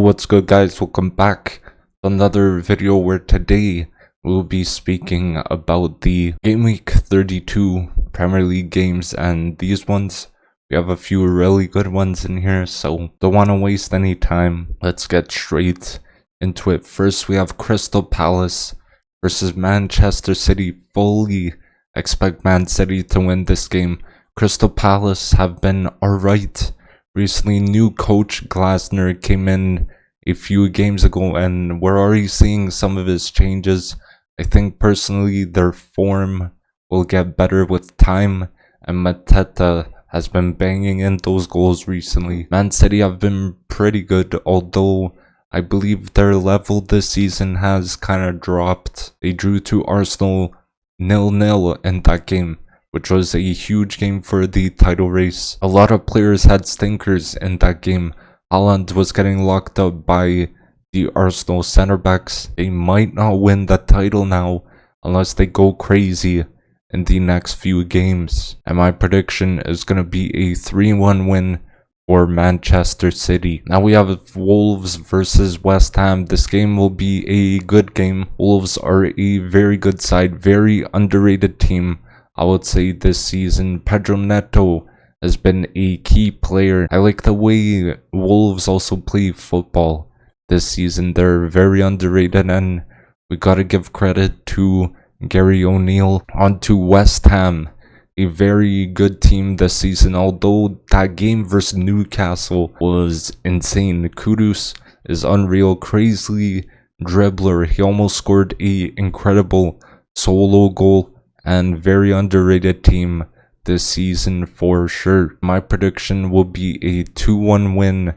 What's good, guys? Welcome back to another video where today we'll be speaking about the Game Week 32 Premier League games, and these ones, we have a few really good ones in here, so don't want to waste any time. Let's get straight into it. First, we have Crystal Palace versus Manchester City. Fully expect Man City to win this game. Crystal Palace have been alright recently. New coach Glasner came in a few games ago, and we're already seeing some of his changes. I think personally their form will get better with time, and Mateta has been banging in those goals recently. Man City have been pretty good, although I believe their level this season has kind of dropped. They drew to Arsenal 0-0 in that game, which was a huge game for the title race. A lot of players had stinkers in that game. Haaland was getting locked up by the Arsenal centre backs. They might not win the title now unless they go crazy in the next few games. And my prediction is going to be a 3-1 win for Manchester City. Now we have Wolves versus West Ham. This game will be a good game. Wolves are a very good side, very underrated team, I would say, this season. Pedro Neto has been a key player. I like the way Wolves also play football this season. They're very underrated, and we gotta give credit to Gary O'Neill. On to West Ham, a very good team this season, although that game versus Newcastle was insane. Kudus is unreal, crazy dribbler. He almost scored a incredible solo goal, and very underrated team this season for sure. My prediction will be a 2-1 win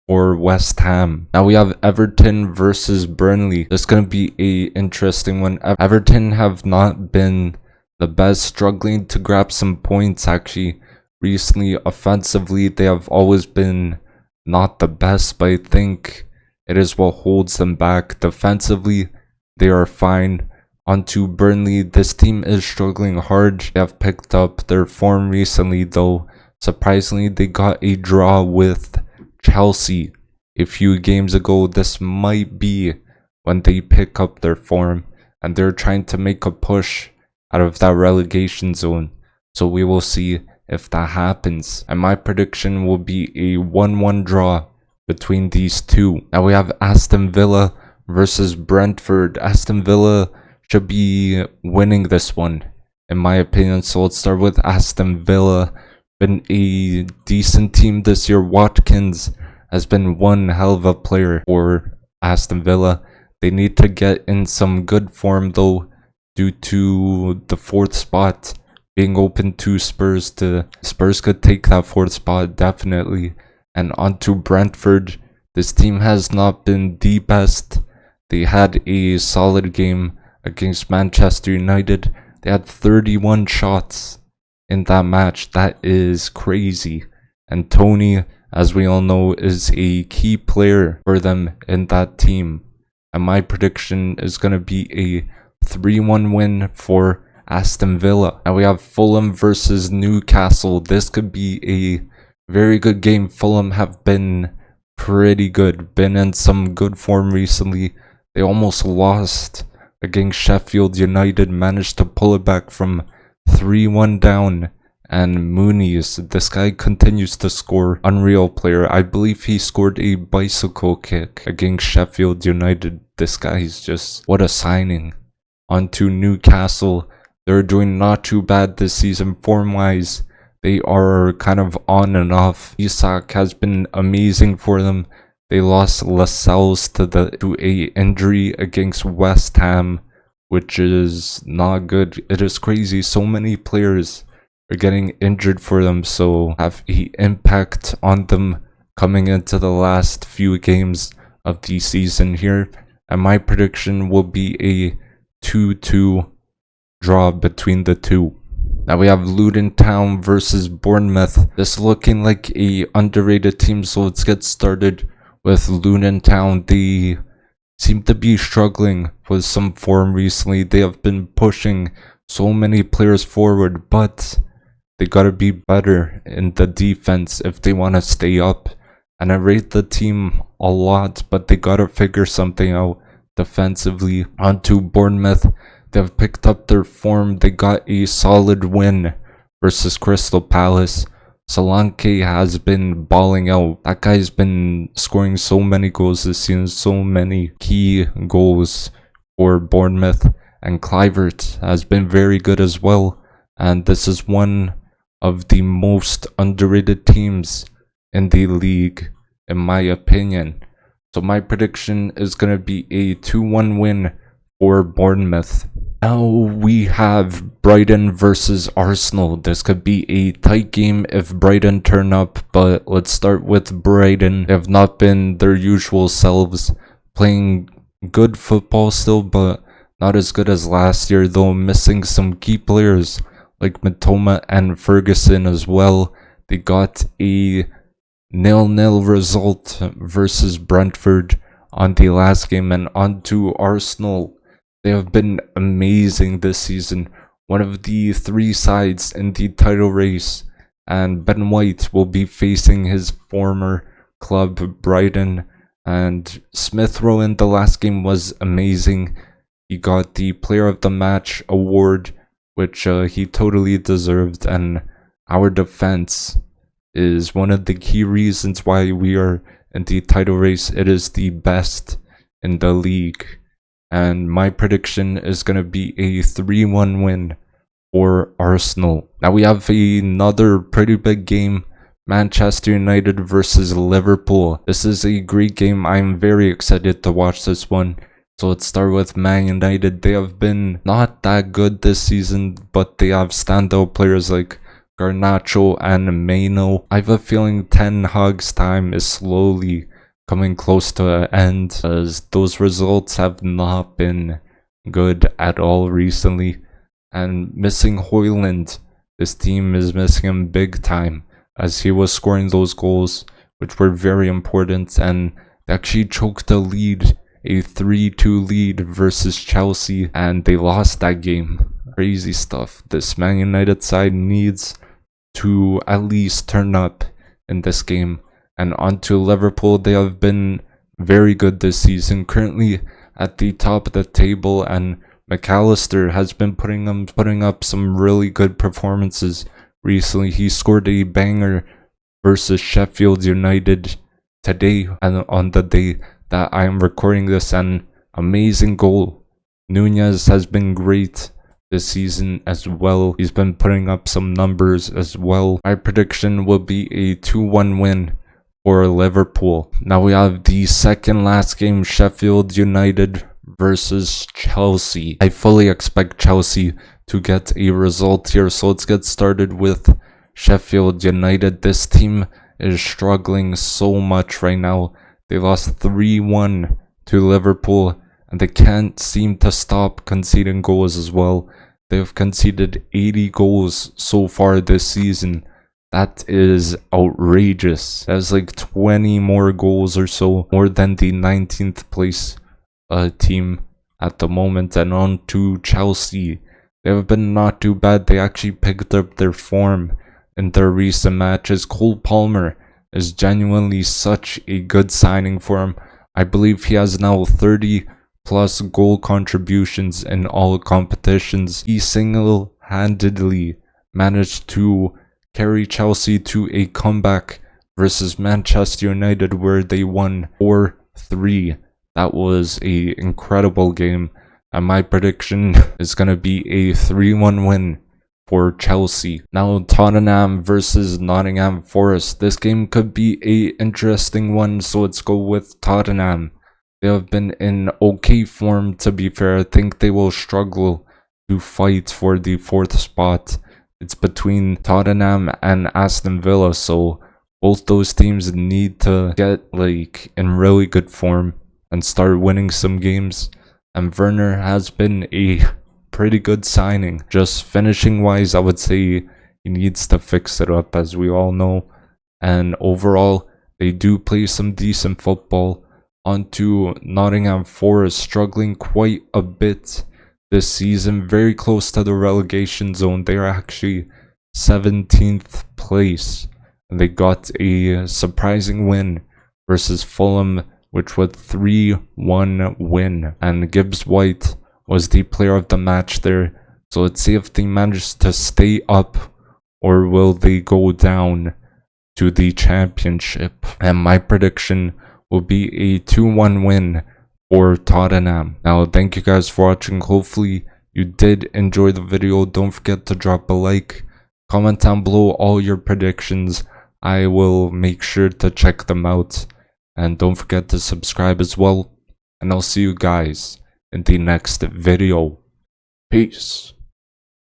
for West Ham. Now we have Everton versus Burnley. This is going to be a interesting one. Everton have not been the best, struggling to grab some points actually recently. Offensively, they have always been not the best, but I think it is what holds them back. Defensively, they are fine. Onto Burnley, this team is struggling hard. They have picked up their form recently, though. Surprisingly, they got a draw with Chelsea a few games ago. This might be when they pick up their form, and they're trying to make a push out of that relegation zone. So we will see if that happens. And my prediction will be a 1-1 draw between these two. Now we have Aston Villa versus Brentford. Aston Villa should be winning this one, in my opinion. So let's start with Aston Villa. Been a decent team this year. Watkins has been one hell of a player for Aston Villa. They need to get in some good form though, due to the fourth spot being open to Spurs. Spurs could take that fourth spot definitely. And onto Brentford. This team has not been the best. They had a solid game against Manchester United. They had 31 shots in that match. That is crazy. And Tony, as we all know, is a key player for them in that team. And my prediction is going to be a 3-1 win for Aston Villa. Now we have Fulham versus Newcastle. This could be a very good game. Fulham have been pretty good, been in some good form recently. They almost lost against Sheffield United, managed to pull it back from 3-1 down. And Muniz, this guy continues to score. Unreal player. I believe he scored a bicycle kick against Sheffield United. This guy is just, what a signing. Onto Newcastle. They're doing not too bad this season form wise. They are kind of on and off. Isak has been amazing for them. They lost Lascelles to a injury against West Ham, which is not good. It is crazy. So many players are getting injured for them, so have an impact on them coming into the last few games of the season here. And my prediction will be a 2-2 draw between the two. Now we have Luton Town versus Bournemouth. This is looking like a underrated team, so let's get started with Luton Town. They seem to be struggling with some form recently. They have been pushing so many players forward, but they gotta be better in the defense if they want to stay up and I rate the team a lot, but they gotta figure something out defensively. On to Bournemouth. They've picked up their form. They got a solid win versus Crystal Palace. Solanke has been balling out. That guy's been scoring so many goals this season, so many key goals for Bournemouth. And Kluivert has been very good as well. And this is one of the most underrated teams in the league, in my opinion. So my prediction is going to be a 2-1 win for Bournemouth. Now we have Brighton versus Arsenal. This could be a tight game if Brighton turn up, but let's start with Brighton. They have not been their usual selves, playing good football still, but not as good as last year, though missing some key players like Matoma and Ferguson as well. They got a 0-0 result versus Brentford on the last game. And on to Arsenal. They have been amazing this season, one of the 3 sides in the title race, and Ben White will be facing his former club Brighton. And Smith Rowe in the last game was amazing. He got the Player of the Match award, which he totally deserved, and our defense is one of the key reasons why we are in the title race. It is the best in the league. And my prediction is going to be a 3-1 win for Arsenal. Now we have another pretty big game. Manchester United versus Liverpool. This is a great game. I'm very excited to watch this one. So let's start with Man United. They have been not that good this season, but they have standout players like Garnacho and Maino. I have a feeling Ten Hag's time is slowly coming close to an end, as those results have not been good at all recently. And missing Højlund, this team is missing him big time, as he was scoring those goals, which were very important, and they actually choked the lead, a 3-2 lead versus Chelsea, and they lost that game. Crazy stuff. This Man United side needs to at least turn up in this game. And on to Liverpool. They have been very good this season, currently at the top of the table, and McAllister has been putting up some really good performances recently. He scored a banger versus Sheffield United today, and on the day that I am recording this, an amazing goal. Nunez has been great this season as well. He's been putting up some numbers as well. My prediction will be a 2-1 win for Liverpool. Now we have the second last game, Sheffield United versus Chelsea. I fully expect Chelsea to get a result here, so let's get started with Sheffield United. This team is struggling so much right now. They lost 3-1 to Liverpool, and they can't seem to stop conceding goals as well. They've conceded 80 goals so far this season. That is outrageous. That's like 20 more goals or so, more than the 19th place team at the moment. And on to Chelsea. They have been not too bad. They actually picked up their form in their recent matches. Cole Palmer is genuinely such a good signing for him. I believe he has now 30 plus goal contributions in all competitions. He single-handedly managed to carry Chelsea to a comeback versus Manchester United, where they won 4-3. That was an incredible game, and my prediction is going to be a 3-1 win for Chelsea. Now Tottenham versus Nottingham Forest. This game could be an interesting one, so let's go with Tottenham. They have been in okay form, to be fair. I think they will struggle to fight for the 4th spot. It's between Tottenham and Aston Villa, so both those teams need to get in really good form and start winning some games. And Werner has been a pretty good signing. Just finishing wise, I would say he needs to fix it up, as we all know. And overall, they do play some decent football. On to Nottingham Forest, struggling quite a bit this season, very close to the relegation zone. They are actually 17th place, and they got a surprising win versus Fulham, which was 3-1 win. And Gibbs White was the player of the match there. So let's see if they manage to stay up or will they go down to the championship. And my prediction will be a 2-1 win for Tottenham. Now, thank you guys for watching. Hopefully you did enjoy the video. Don't forget to drop a like, comment down below all your predictions. I will make sure to check them out. And don't forget to subscribe as well. And I'll see you guys in the next video. Peace.